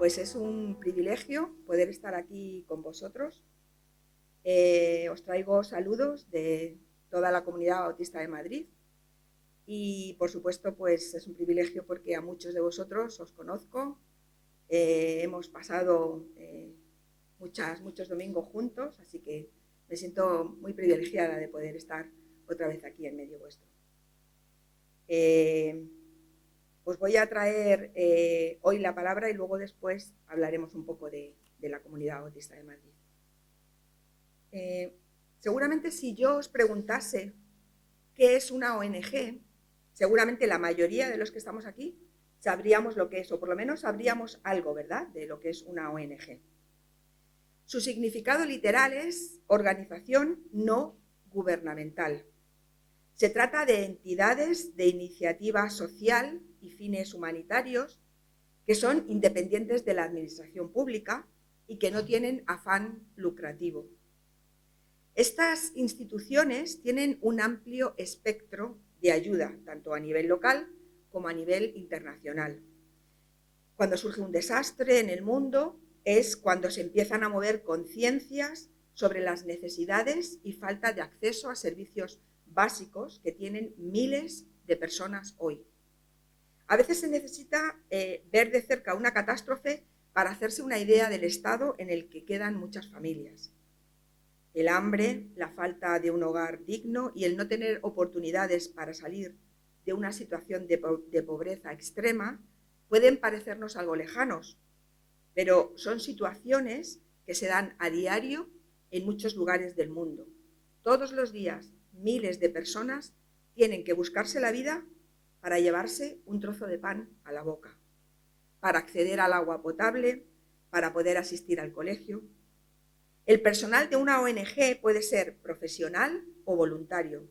pues es un privilegio poder estar aquí con vosotros. Os traigo saludos de toda la comunidad bautista de Madrid y, por supuesto, pues es un privilegio porque a muchos de vosotros os conozco. Hemos pasado muchos domingos juntos, así que me siento muy privilegiada de poder estar otra vez aquí en medio vuestro. Os voy a traer hoy la palabra y luego después hablaremos un poco de la comunidad bautista de Madrid. Seguramente si yo os preguntase qué es una ONG, seguramente la mayoría de los que estamos aquí sabríamos lo que es, o por lo menos sabríamos algo, ¿verdad?, de lo que es una ONG. Su significado literal es organización no gubernamental. Se trata de entidades de iniciativa social y fines humanitarios que son independientes de la administración pública y que no tienen afán lucrativo. Estas instituciones tienen un amplio espectro de ayuda, tanto a nivel local como a nivel internacional. Cuando surge un desastre en el mundo es cuando se empiezan a mover conciencias sobre las necesidades y falta de acceso a servicios básicos que tienen miles de personas hoy. A veces se necesita ver de cerca una catástrofe para hacerse una idea del estado en el que quedan muchas familias. El hambre, la falta de un hogar digno y el no tener oportunidades para salir de una situación de pobreza extrema pueden parecernos algo lejanos, pero son situaciones que se dan a diario en muchos lugares del mundo. Todos los días, miles de personas tienen que buscarse la vida para llevarse un trozo de pan a la boca, para acceder al agua potable, para poder asistir al colegio. El personal de una ONG puede ser profesional o voluntario.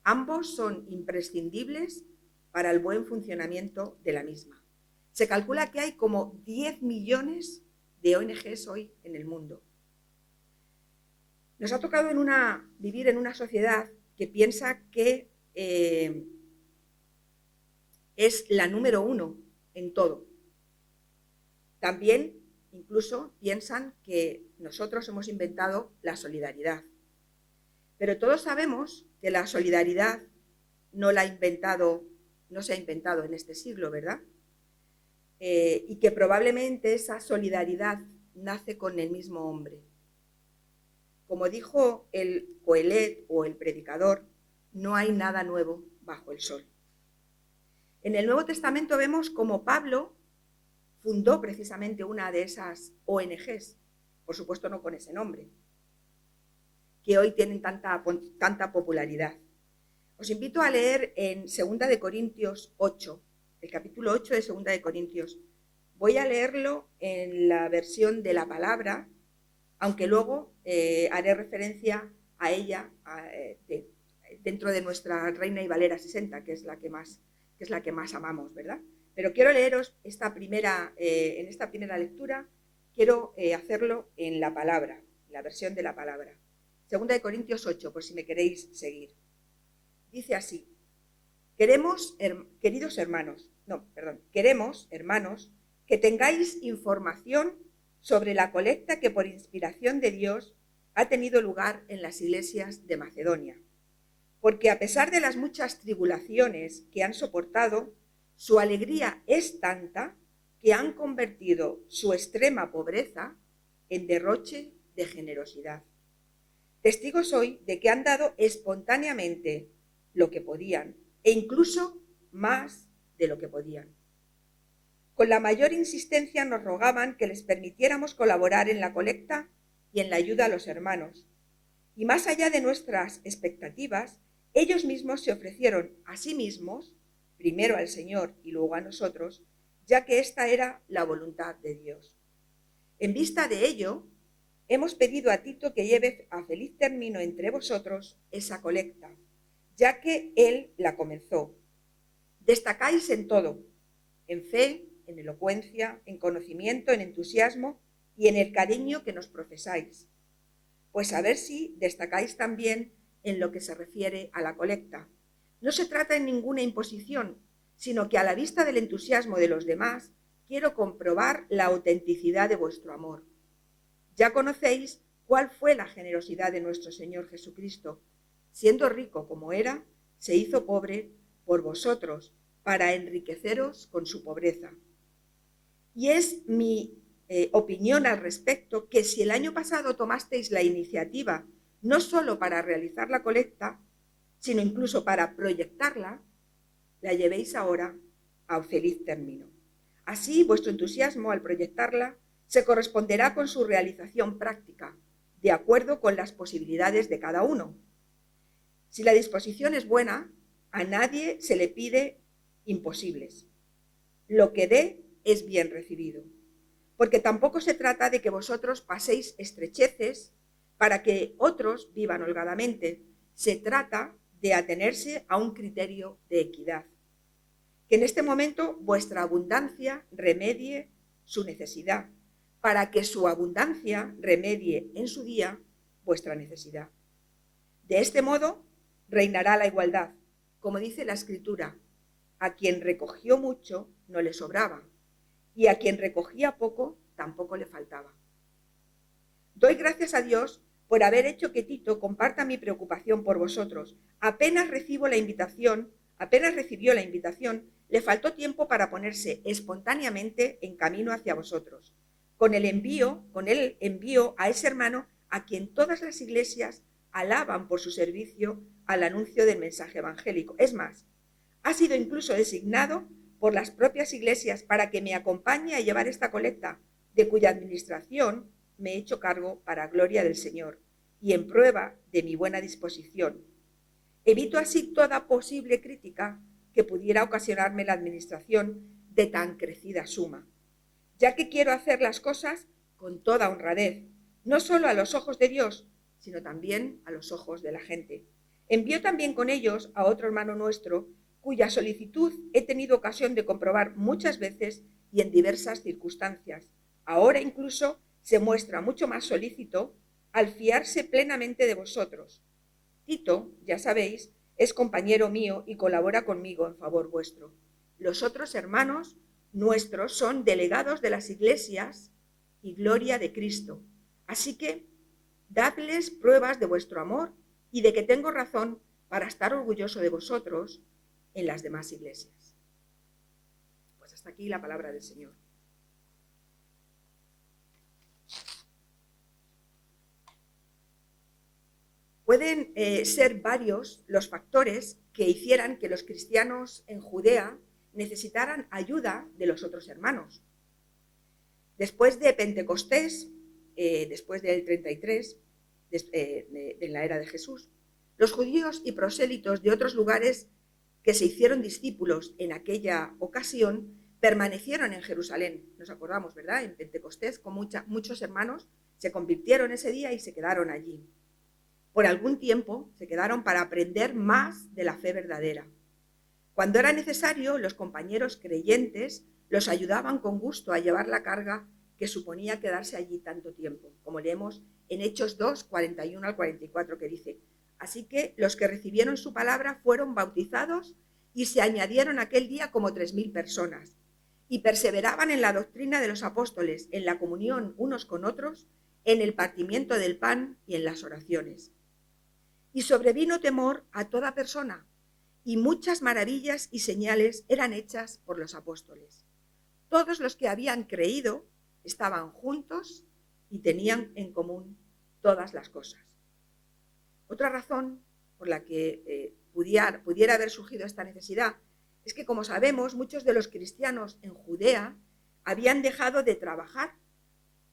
Ambos son imprescindibles para el buen funcionamiento de la misma. Se calcula que hay como 10 millones de ONGs hoy en el mundo. Nos ha tocado vivir en una sociedad que piensa que es la número uno en todo. También incluso piensan que nosotros hemos inventado la solidaridad. Pero todos sabemos que la solidaridad no se ha inventado en este siglo, ¿verdad? Y que probablemente esa solidaridad nace con el mismo hombre. Como dijo el Coelet o el predicador, no hay nada nuevo bajo el sol. En el Nuevo Testamento vemos como Pablo fundó precisamente una de esas ONGs, por supuesto no con ese nombre, que hoy tienen tanta popularidad. Os invito a leer en 2 de Corintios 8, el capítulo 8 de 2 de Corintios. Voy a leerlo en la versión de la palabra, aunque luego haré referencia a ella dentro de nuestra Reina y Valera 60, que es la que más amamos, ¿verdad? Pero quiero leeros en esta primera lectura, quiero hacerlo en la palabra, la versión de la palabra. 2 de Corintios 8, por si me queréis seguir. Dice así: queremos, hermanos, que tengáis información sobre la colecta que por inspiración de Dios ha tenido lugar en las iglesias de Macedonia. Porque a pesar de las muchas tribulaciones que han soportado, su alegría es tanta que han convertido su extrema pobreza en derroche de generosidad. Testigo soy de que han dado espontáneamente lo que podían, e incluso más de lo que podían. Con la mayor insistencia nos rogaban que les permitiéramos colaborar en la colecta y en la ayuda a los hermanos. Y más allá de nuestras expectativas, ellos mismos se ofrecieron a sí mismos, primero al Señor y luego a nosotros, ya que esta era la voluntad de Dios. En vista de ello, hemos pedido a Tito que lleve a feliz término entre vosotros esa colecta, ya que él la comenzó. Destacáis en todo, en fe, en elocuencia, en conocimiento, en entusiasmo y en el cariño que nos profesáis. Pues a ver si destacáis también en lo que se refiere a la colecta. No se trata en ninguna imposición, sino que a la vista del entusiasmo de los demás, quiero comprobar la autenticidad de vuestro amor. Ya conocéis cuál fue la generosidad de nuestro Señor Jesucristo. Siendo rico como era, se hizo pobre por vosotros, para enriqueceros con su pobreza. Y es mi opinión al respecto que si el año pasado tomasteis la iniciativa no solo para realizar la colecta, sino incluso para proyectarla, la llevéis ahora a feliz término. Así, vuestro entusiasmo al proyectarla se corresponderá con su realización práctica, de acuerdo con las posibilidades de cada uno. Si la disposición es buena, a nadie se le pide imposibles. Lo que dé es bien recibido, porque tampoco se trata de que vosotros paséis estrecheces para que otros vivan holgadamente. Se trata de atenerse a un criterio de equidad. Que en este momento vuestra abundancia remedie su necesidad, para que su abundancia remedie en su día vuestra necesidad. De este modo reinará la igualdad. Como dice la Escritura, a quien recogió mucho no le sobraba, y a quien recogía poco tampoco le faltaba. Doy gracias a Dios por haber hecho que Tito comparta mi preocupación por vosotros. Apenas recibió la invitación, le faltó tiempo para ponerse espontáneamente en camino hacia vosotros. Con él envío a ese hermano a quien todas las iglesias alaban por su servicio al anuncio del mensaje evangélico. Es más, ha sido incluso designado por las propias iglesias para que me acompañe a llevar esta colecta, de cuya administración me he hecho cargo para gloria del Señor y en prueba de mi buena disposición. Evito así toda posible crítica que pudiera ocasionarme la administración de tan crecida suma, ya que quiero hacer las cosas con toda honradez, no solo a los ojos de Dios, sino también a los ojos de la gente. Envío también con ellos a otro hermano nuestro, cuya solicitud he tenido ocasión de comprobar muchas veces y en diversas circunstancias. Ahora incluso se muestra mucho más solícito al fiarse plenamente de vosotros. Tito, ya sabéis, es compañero mío y colabora conmigo en favor vuestro. Los otros hermanos nuestros son delegados de las iglesias y gloria de Cristo. Así que dadles pruebas de vuestro amor y de que tengo razón para estar orgulloso de vosotros en las demás iglesias. Pues hasta aquí la palabra del Señor. Pueden ser varios los factores que hicieran que los cristianos en Judea necesitaran ayuda de los otros hermanos. Después de Pentecostés, después del 33, en la era de Jesús, los judíos y prosélitos de otros lugares que se hicieron discípulos en aquella ocasión permanecieron en Jerusalén. Nos acordamos, ¿verdad? En Pentecostés, con muchos hermanos se convirtieron ese día y se quedaron allí. Por algún tiempo se quedaron para aprender más de la fe verdadera. Cuando era necesario, los compañeros creyentes los ayudaban con gusto a llevar la carga que suponía quedarse allí tanto tiempo, como leemos en Hechos 2, 41 al 44, que dice: así que los que recibieron su palabra fueron bautizados y se añadieron aquel día como 3.000 personas, y perseveraban en la doctrina de los apóstoles, en la comunión unos con otros, en el partimiento del pan y en las oraciones. Y sobrevino temor a toda persona, y muchas maravillas y señales eran hechas por los apóstoles. Todos los que habían creído estaban juntos y tenían en común todas las cosas. Otra razón por la que pudiera haber surgido esta necesidad es que, como sabemos, muchos de los cristianos en Judea habían dejado de trabajar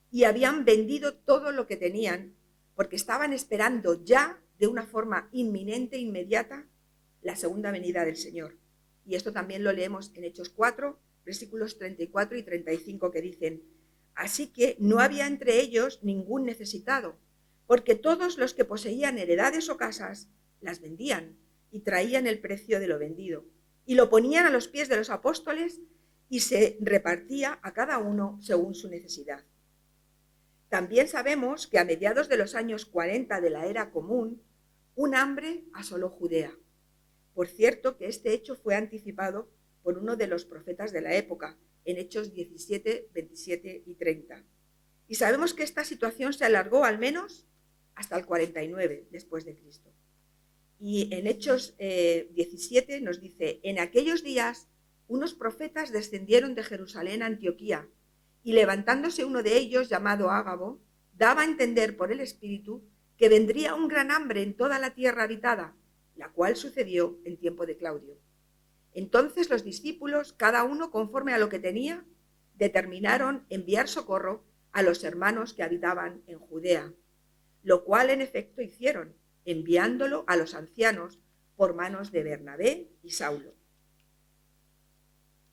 y habían vendido todo lo que tenían porque estaban esperando ya de una forma inminente, inmediata, la segunda venida del Señor. Y esto también lo leemos en Hechos 4, versículos 34 y 35, que dicen: así que no había entre ellos ningún necesitado, porque todos los que poseían heredades o casas las vendían y traían el precio de lo vendido, y lo ponían a los pies de los apóstoles y se repartía a cada uno según su necesidad. También sabemos que a mediados de los años 40 de la era común, un hambre asoló Judea. Por cierto, que este hecho fue anticipado por uno de los profetas de la época, en Hechos 17, 27 y 30. Y sabemos que esta situación se alargó al menos hasta el 49 después de Cristo. Y en Hechos 17 nos dice: en aquellos días unos profetas descendieron de Jerusalén a Antioquía, y levantándose uno de ellos, llamado Ágabo, daba a entender por el Espíritu que vendría un gran hambre en toda la tierra habitada, la cual sucedió en tiempo de Claudio. Entonces los discípulos, cada uno conforme a lo que tenía, determinaron enviar socorro a los hermanos que habitaban en Judea, lo cual en efecto hicieron, enviándolo a los ancianos por manos de Bernabé y Saulo.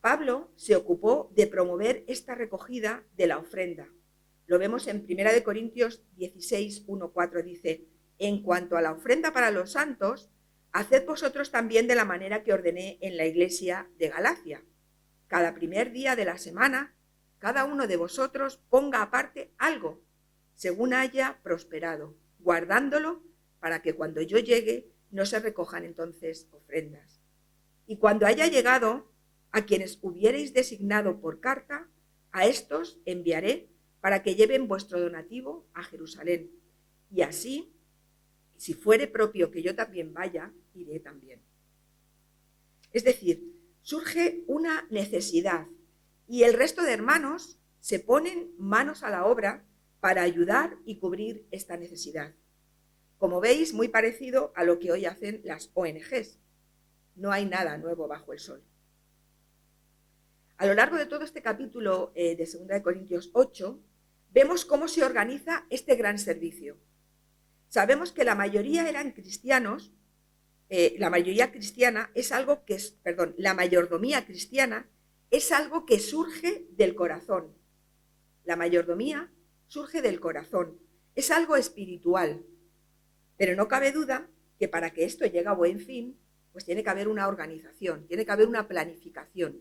Pablo se ocupó de promover esta recogida de la ofrenda. Lo vemos en 1 Corintios 16, 1, 4, dice: en cuanto a la ofrenda para los santos, haced vosotros también de la manera que ordené en la iglesia de Galacia. Cada primer día de la semana, cada uno de vosotros ponga aparte algo, según haya prosperado, guardándolo para que cuando yo llegue no se recojan entonces ofrendas. Y cuando haya llegado, a quienes hubiereis designado por carta, a estos enviaré para que lleven vuestro donativo a Jerusalén. Y así, si fuere propio que yo también vaya, iré también. Es decir, surge una necesidad y el resto de hermanos se ponen manos a la obra para ayudar y cubrir esta necesidad. Como veis, muy parecido a lo que hoy hacen las ONGs. No hay nada nuevo bajo el sol. A lo largo de todo este capítulo de 2 Corintios 8, vemos cómo se organiza este gran servicio. Sabemos que la mayoría eran cristianos, la mayordomía cristiana es algo que surge del corazón. La mayordomía surge del corazón, es algo espiritual. Pero no cabe duda que para que esto llegue a buen fin, pues tiene que haber una organización, tiene que haber una planificación.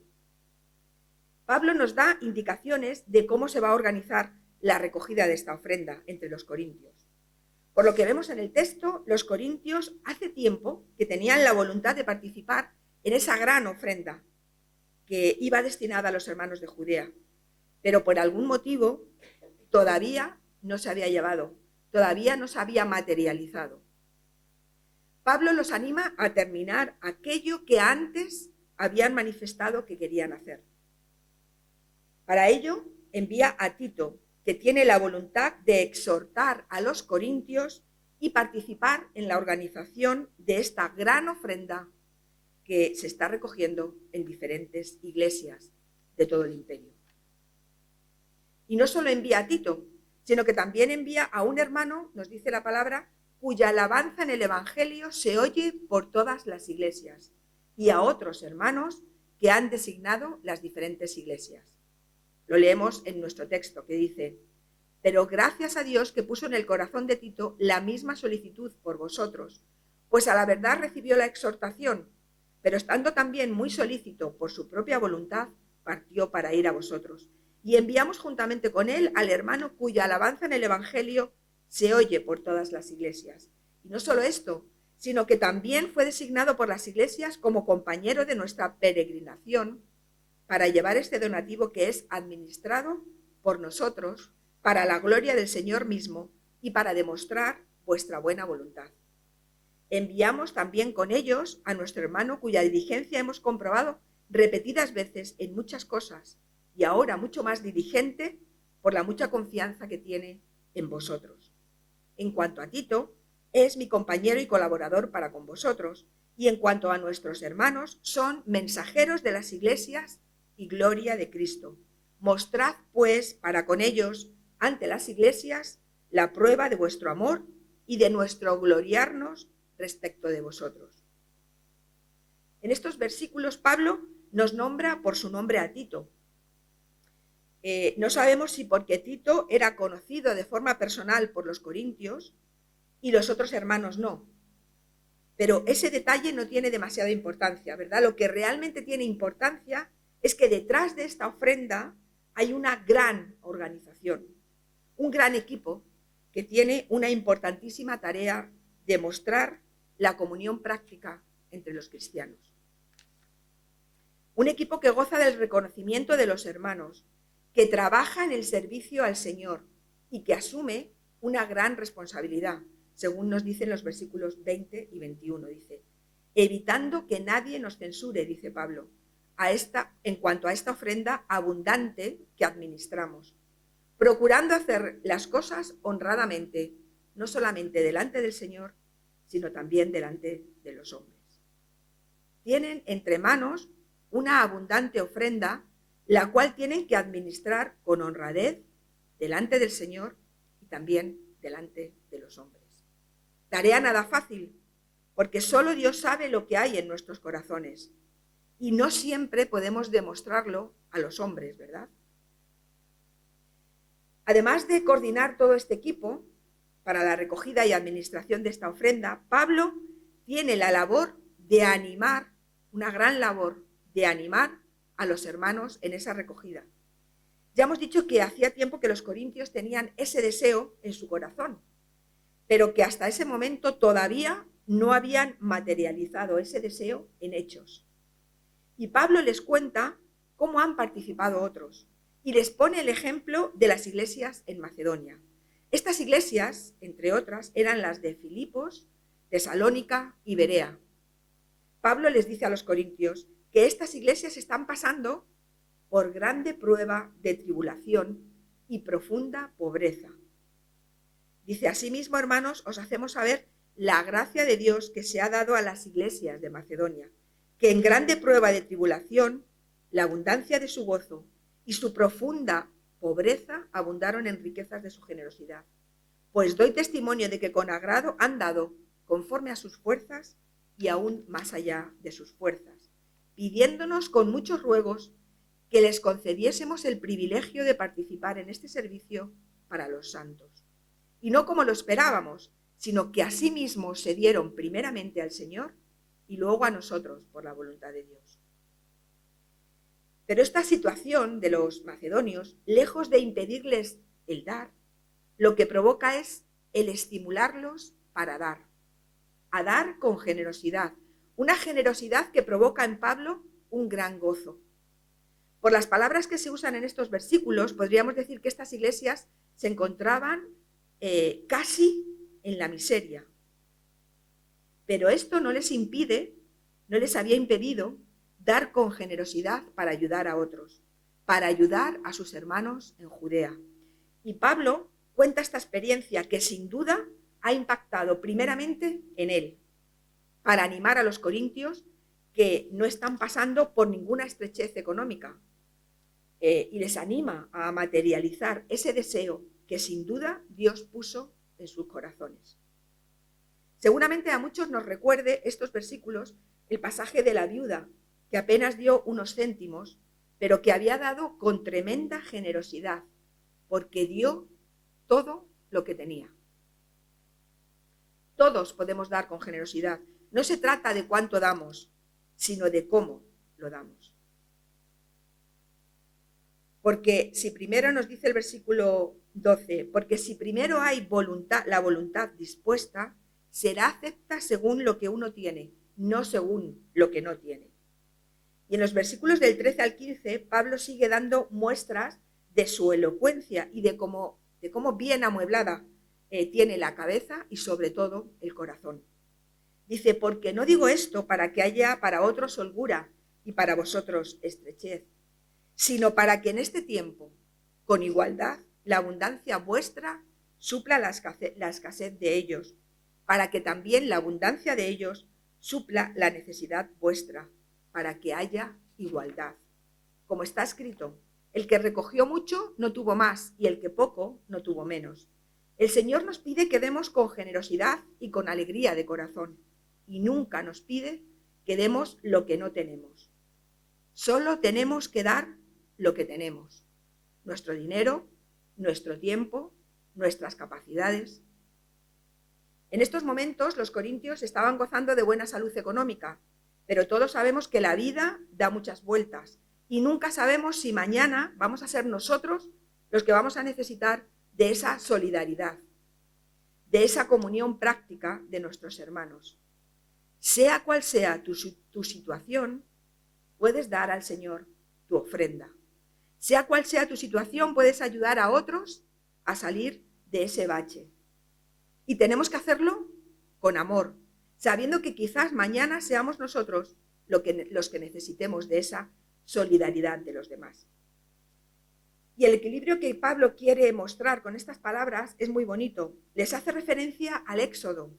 Pablo nos da indicaciones de cómo se va a organizar la recogida de esta ofrenda entre los corintios. Por lo que vemos en el texto, los corintios hace tiempo que tenían la voluntad de participar en esa gran ofrenda que iba destinada a los hermanos de Judea, pero por algún motivo todavía no se había llevado, todavía no se había materializado. Pablo los anima a terminar aquello que antes habían manifestado que querían hacer. Para ello, envía a Tito, que tiene la voluntad de exhortar a los corintios y participar en la organización de esta gran ofrenda que se está recogiendo en diferentes iglesias de todo el imperio. Y no solo envía a Tito, sino que también envía a un hermano, nos dice la palabra, cuya alabanza en el Evangelio se oye por todas las iglesias, y a otros hermanos que han designado las diferentes iglesias. Lo leemos en nuestro texto, que dice: pero gracias a Dios que puso en el corazón de Tito la misma solicitud por vosotros, pues a la verdad recibió la exhortación, pero estando también muy solícito por su propia voluntad, partió para ir a vosotros. Y enviamos juntamente con él al hermano cuya alabanza en el Evangelio se oye por todas las iglesias. Y no solo esto, sino que también fue designado por las iglesias como compañero de nuestra peregrinación para llevar este donativo que es administrado por nosotros para la gloria del Señor mismo y para demostrar vuestra buena voluntad. Enviamos también con ellos a nuestro hermano cuya diligencia hemos comprobado repetidas veces en muchas cosas y ahora mucho más diligente por la mucha confianza que tiene en vosotros. En cuanto a Tito, es mi compañero y colaborador para con vosotros, y en cuanto a nuestros hermanos, son mensajeros de las iglesias y gloria de Cristo. Mostrad, pues, para con ellos, ante las iglesias, la prueba de vuestro amor y de nuestro gloriarnos respecto de vosotros. En estos versículos, Pablo nos nombra por su nombre a Tito. No sabemos si porque Tito era conocido de forma personal por los corintios y los otros hermanos no. Pero ese detalle no tiene demasiada importancia, ¿verdad? Lo que realmente tiene importancia es que detrás de esta ofrenda hay una gran organización, un gran equipo que tiene una importantísima tarea de mostrar la comunión práctica entre los cristianos. Un equipo que goza del reconocimiento de los hermanos, que trabaja en el servicio al Señor y que asume una gran responsabilidad, según nos dicen los versículos 20 y 21, dice, evitando que nadie nos censure, dice Pablo, en cuanto a esta ofrenda abundante que administramos, procurando hacer las cosas honradamente, no solamente delante del Señor, sino también delante de los hombres. Tienen entre manos una abundante ofrenda, la cual tienen que administrar con honradez delante del Señor y también delante de los hombres. Tarea nada fácil, porque solo Dios sabe lo que hay en nuestros corazones y no siempre podemos demostrarlo a los hombres, ¿verdad? Además de coordinar todo este equipo para la recogida y administración de esta ofrenda, Pablo tiene la labor de animar, una gran labor de animar a los hermanos en esa recogida. Ya hemos dicho que hacía tiempo que los corintios tenían ese deseo en su corazón, pero que hasta ese momento todavía no habían materializado ese deseo en hechos. Y Pablo les cuenta cómo han participado otros y les pone el ejemplo de las iglesias en Macedonia. Estas iglesias, entre otras, eran las de Filipos, Tesalónica y Berea. Pablo les dice a los corintios que estas iglesias están pasando por grande prueba de tribulación y profunda pobreza. Dice, asimismo, hermanos, os hacemos saber la gracia de Dios que se ha dado a las iglesias de Macedonia, que en grande prueba de tribulación, la abundancia de su gozo y su profunda pobreza abundaron en riquezas de su generosidad. Pues doy testimonio de que con agrado han dado conforme a sus fuerzas y aún más allá de sus fuerzas, pidiéndonos con muchos ruegos que les concediésemos el privilegio de participar en este servicio para los santos. Y no como lo esperábamos, sino que asimismo se dieron primeramente al Señor y luego a nosotros por la voluntad de Dios. Pero esta situación de los macedonios, lejos de impedirles el dar, lo que provoca es el estimularlos para dar, a dar con generosidad, una generosidad que provoca en Pablo un gran gozo. Por las palabras que se usan en estos versículos, podríamos decir que estas iglesias se encontraban casi en la miseria. Pero esto no les había impedido dar con generosidad para ayudar a otros, para ayudar a sus hermanos en Judea. Y Pablo cuenta esta experiencia que sin duda ha impactado primeramente en él, para animar a los corintios que no están pasando por ninguna estrechez económica, y les anima a materializar ese deseo que sin duda Dios puso en sus corazones. Seguramente a muchos nos recuerde estos versículos el pasaje de la viuda, que apenas dio unos céntimos, pero que había dado con tremenda generosidad, porque dio todo lo que tenía. Todos podemos dar con generosidad. No se trata de cuánto damos, sino de cómo lo damos. Porque si primero nos dice el versículo 12, porque si primero hay la voluntad dispuesta, será acepta según lo que uno tiene, no según lo que no tiene. Y en los versículos del 13 al 15, Pablo sigue dando muestras de su elocuencia y de cómo bien amueblada tiene la cabeza y sobre todo el corazón. Dice, porque no digo esto para que haya para otros holgura y para vosotros estrechez, sino para que en este tiempo, con igualdad, la abundancia vuestra supla la escasez de ellos, para que también la abundancia de ellos supla la necesidad vuestra, para que haya igualdad. Como está escrito, el que recogió mucho no tuvo más, y el que poco no tuvo menos. El Señor nos pide que demos con generosidad y con alegría de corazón, y nunca nos pide que demos lo que no tenemos. Solo tenemos que dar lo que tenemos: nuestro dinero, nuestro tiempo, nuestras capacidades. En estos momentos los corintios estaban gozando de buena salud económica, pero todos sabemos que la vida da muchas vueltas y nunca sabemos si mañana vamos a ser nosotros los que vamos a necesitar de esa solidaridad, de esa comunión práctica de nuestros hermanos. Sea cual sea tu situación, puedes dar al Señor tu ofrenda. Sea cual sea tu situación, puedes ayudar a otros a salir de ese bache. Y tenemos que hacerlo con amor, sabiendo que quizás mañana seamos nosotros los que necesitemos de esa solidaridad de los demás. Y el equilibrio que Pablo quiere mostrar con estas palabras es muy bonito. Les hace referencia al éxodo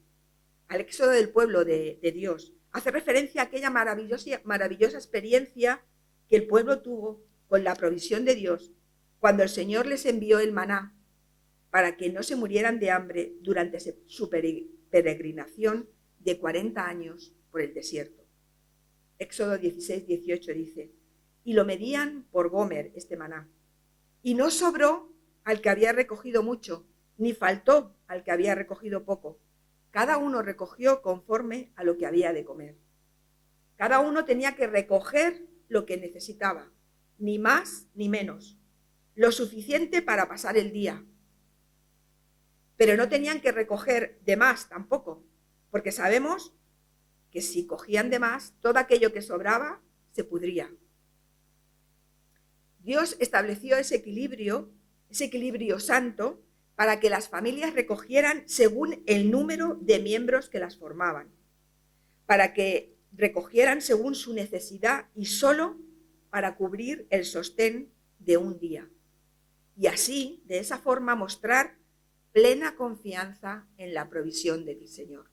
del pueblo de Dios. Hace referencia a aquella maravillosa experiencia que el pueblo tuvo con la provisión de Dios cuando el Señor les envió el maná para que no se murieran de hambre durante su peregrinación de 40 años por el desierto. Éxodo 16, 18 dice: y lo medían por gomer este maná, y no sobró al que había recogido mucho, ni faltó al que había recogido poco. Cada uno recogió conforme a lo que había de comer. Cada uno tenía que recoger lo que necesitaba, ni más ni menos, lo suficiente para pasar el día. Pero no tenían que recoger de más tampoco, porque sabemos que si cogían de más, todo aquello que sobraba se pudría. Dios estableció ese equilibrio santo, para que las familias recogieran según el número de miembros que las formaban, para que recogieran según su necesidad y solo para cubrir el sostén de un día. Y así, de esa forma, mostrar plena confianza en la provisión del Señor.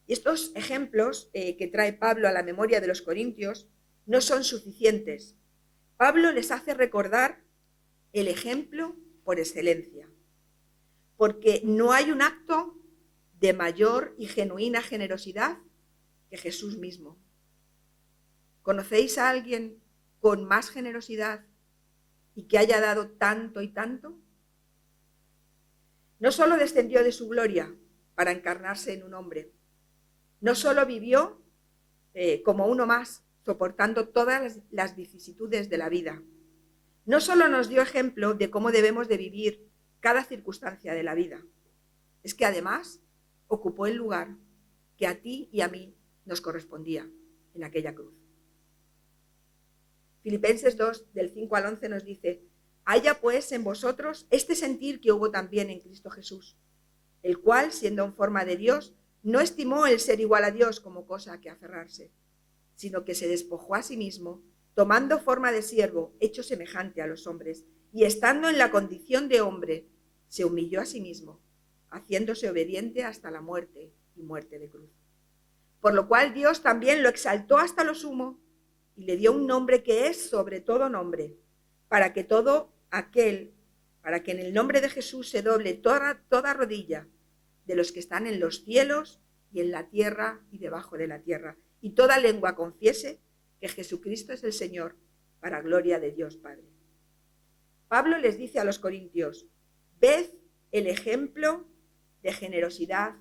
Y estos ejemplos que trae Pablo a la memoria de los corintios no son suficientes. Pablo les hace recordar el ejemplo por excelencia, porque no hay un acto de mayor y genuina generosidad que Jesús mismo. ¿Conocéis a alguien con más generosidad y que haya dado tanto y tanto? No solo descendió de su gloria para encarnarse en un hombre, no solo vivió como uno más, soportando todas las vicisitudes de la vida, no solo nos dio ejemplo de cómo debemos de vivir cada circunstancia de la vida, es que además ocupó el lugar que a ti y a mí nos correspondía en aquella cruz. Filipenses 2, del 5 al 11 nos dice: haya pues en vosotros este sentir que hubo también en Cristo Jesús, el cual, siendo en forma de Dios, no estimó el ser igual a Dios como cosa a que aferrarse, sino que se despojó a sí mismo, tomando forma de siervo, hecho semejante a los hombres, y estando en la condición de hombre, se humilló a sí mismo, haciéndose obediente hasta la muerte y muerte de cruz. Por lo cual Dios también lo exaltó hasta lo sumo y le dio un nombre que es sobre todo nombre, para que en el nombre de Jesús se doble toda rodilla de los que están en los cielos y en la tierra y debajo de la tierra, y toda lengua confiese que Jesucristo es el Señor, para gloria de Dios Padre. Pablo les dice a los corintios: ved el ejemplo de generosidad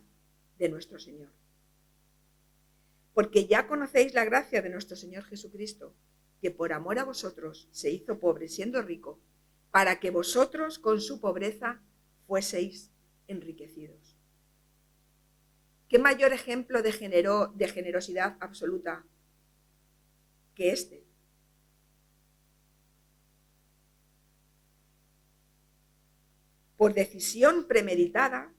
de nuestro Señor. Porque ya conocéis la gracia de nuestro Señor Jesucristo, que por amor a vosotros se hizo pobre siendo rico, para que vosotros con su pobreza fueseis enriquecidos. ¿Qué mayor ejemplo de generosidad absoluta que este? Por decisión premeditada,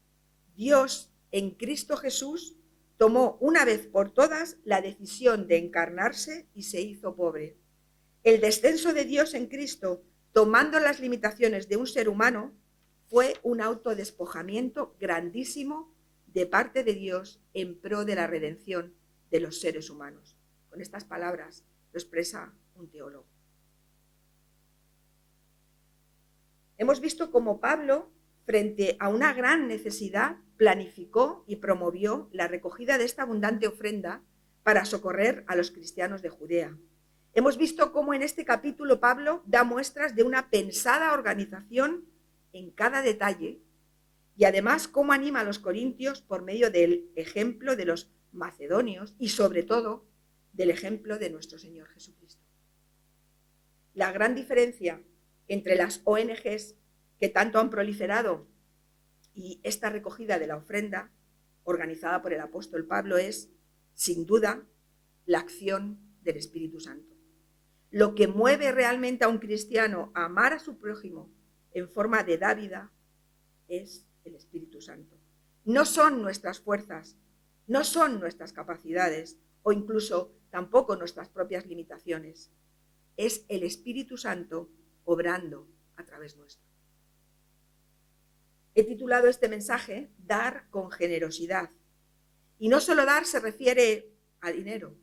Dios en Cristo Jesús tomó una vez por todas la decisión de encarnarse y se hizo pobre. El descenso de Dios en Cristo, tomando las limitaciones de un ser humano, fue un autodespojamiento grandísimo de parte de Dios en pro de la redención de los seres humanos. Con estas palabras lo expresa un teólogo. Hemos visto cómo Pablo, frente a una gran necesidad, planificó y promovió la recogida de esta abundante ofrenda para socorrer a los cristianos de Judea. Hemos visto cómo en este capítulo Pablo da muestras de una pensada organización en cada detalle, y además cómo anima a los corintios por medio del ejemplo de los macedonios y sobre todo del ejemplo de nuestro Señor Jesucristo. La gran diferencia entre las ONGs que tanto han proliferado y esta recogida de la ofrenda organizada por el apóstol Pablo es, sin duda, la acción del Espíritu Santo. Lo que mueve realmente a un cristiano a amar a su prójimo en forma de dávida es el Espíritu Santo. No son nuestras fuerzas, no son nuestras capacidades o incluso tampoco nuestras propias limitaciones. Es el Espíritu Santo obrando a través nuestro. He titulado este mensaje Dar con generosidad. Y no solo dar se refiere a dinero,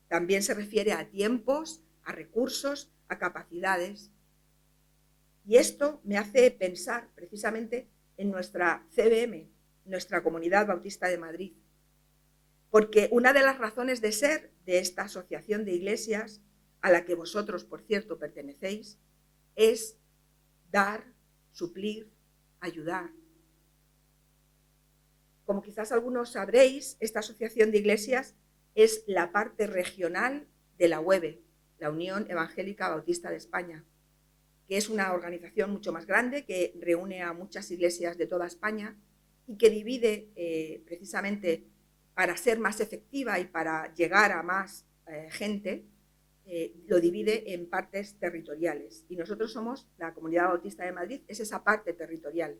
también se refiere a tiempos, a recursos, a capacidades. Y esto me hace pensar precisamente en nuestra CBM, nuestra Comunidad Bautista de Madrid. Porque una de las razones de ser de esta asociación de iglesias, a la que vosotros, por cierto, pertenecéis, es dar, suplir, ayudar. Como quizás algunos sabréis, esta asociación de iglesias es la parte regional de la UEB, la Unión Evangélica Bautista de España, que es una organización mucho más grande que reúne a muchas iglesias de toda España y que divide precisamente para ser más efectiva y para llegar a más gente, lo divide en partes territoriales. Y nosotros somos, la Comunidad Bautista de Madrid, es esa parte territorial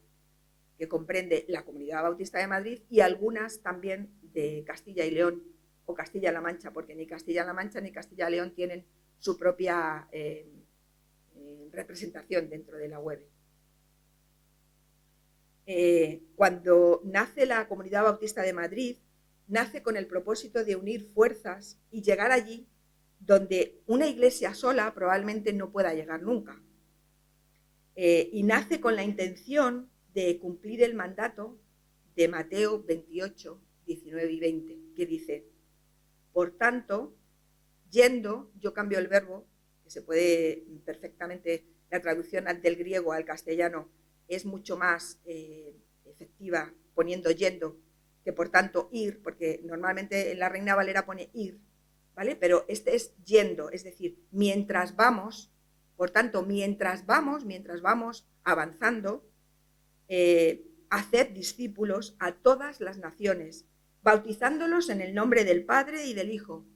que comprende la Comunidad Bautista de Madrid y algunas también de Castilla y León o Castilla-La Mancha, porque ni Castilla-La Mancha ni Castilla-León tienen su propia representación dentro de la UEB. Cuando nace la Comunidad Bautista de Madrid, nace con el propósito de unir fuerzas y llegar allí donde una iglesia sola probablemente no pueda llegar nunca. Y nace con la intención de cumplir el mandato de Mateo 28, 19 y 20, que dice: por tanto, yendo, yo cambio el verbo, que se puede perfectamente, la traducción del griego al castellano es mucho más efectiva poniendo yendo que por tanto ir, porque normalmente en la Reina Valera pone ir, ¿vale? Pero este es yendo, es decir, mientras vamos, por tanto, mientras vamos avanzando, haced discípulos a todas las naciones, bautizándolos en el nombre del Padre y del Hijo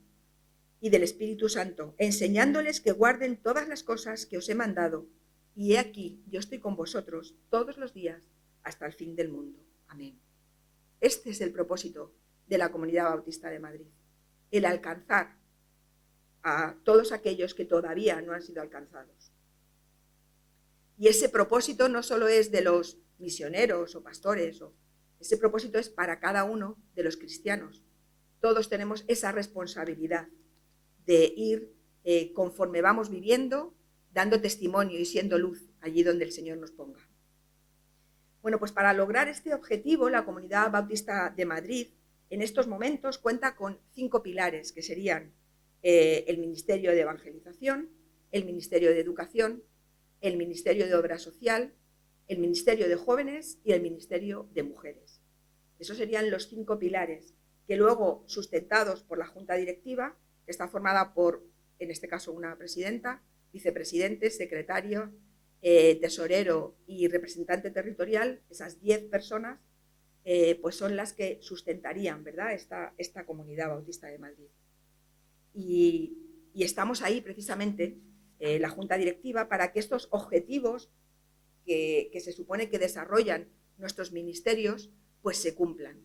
y del Espíritu Santo, enseñándoles que guarden todas las cosas que os he mandado. Y he aquí, yo estoy con vosotros todos los días hasta el fin del mundo. Amén. Este es el propósito de la Comunidad Bautista de Madrid, el alcanzar a todos aquellos que todavía no han sido alcanzados. Y ese propósito no solo es de los misioneros o pastores, ese propósito es para cada uno de los cristianos. Todos tenemos esa responsabilidad de ir conforme vamos viviendo, dando testimonio y siendo luz allí donde el Señor nos ponga. Bueno, pues para lograr este objetivo, la Comunidad Bautista de Madrid en estos momentos cuenta con 5 pilares, que serían el Ministerio de Evangelización, el Ministerio de Educación, el Ministerio de Obra Social, el Ministerio de Jóvenes y el Ministerio de Mujeres. Esos serían los 5 pilares que luego, sustentados por la Junta Directiva, que está formada por, en este caso, una presidenta, vicepresidente, secretario, tesorero y representante territorial, esas 10 personas, pues son las que sustentarían, ¿verdad?, esta Comunidad Bautista de Madrid. Y estamos ahí precisamente, la Junta Directiva, para que estos objetivos que se supone que desarrollan nuestros ministerios, pues se cumplan.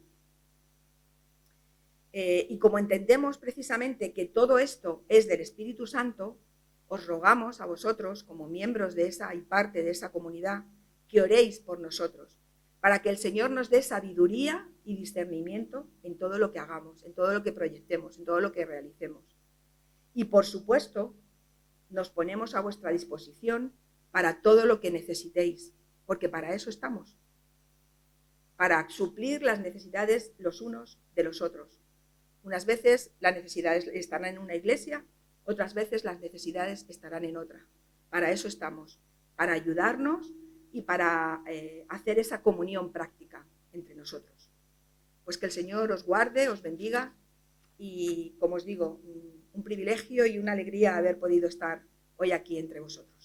Y como entendemos precisamente que todo esto es del Espíritu Santo, os rogamos a vosotros, como miembros de esa y parte de esa comunidad, que oréis por nosotros, para que el Señor nos dé sabiduría y discernimiento en todo lo que hagamos, en todo lo que proyectemos, en todo lo que realicemos. Y por supuesto, nos ponemos a vuestra disposición para todo lo que necesitéis, porque para eso estamos, para suplir las necesidades los unos de los otros. Unas veces las necesidades estarán en una iglesia, otras veces las necesidades estarán en otra. Para eso estamos, para ayudarnos y para hacer esa comunión práctica entre nosotros. Pues que el Señor os guarde, os bendiga y, como os digo, un privilegio y una alegría haber podido estar hoy aquí entre vosotros.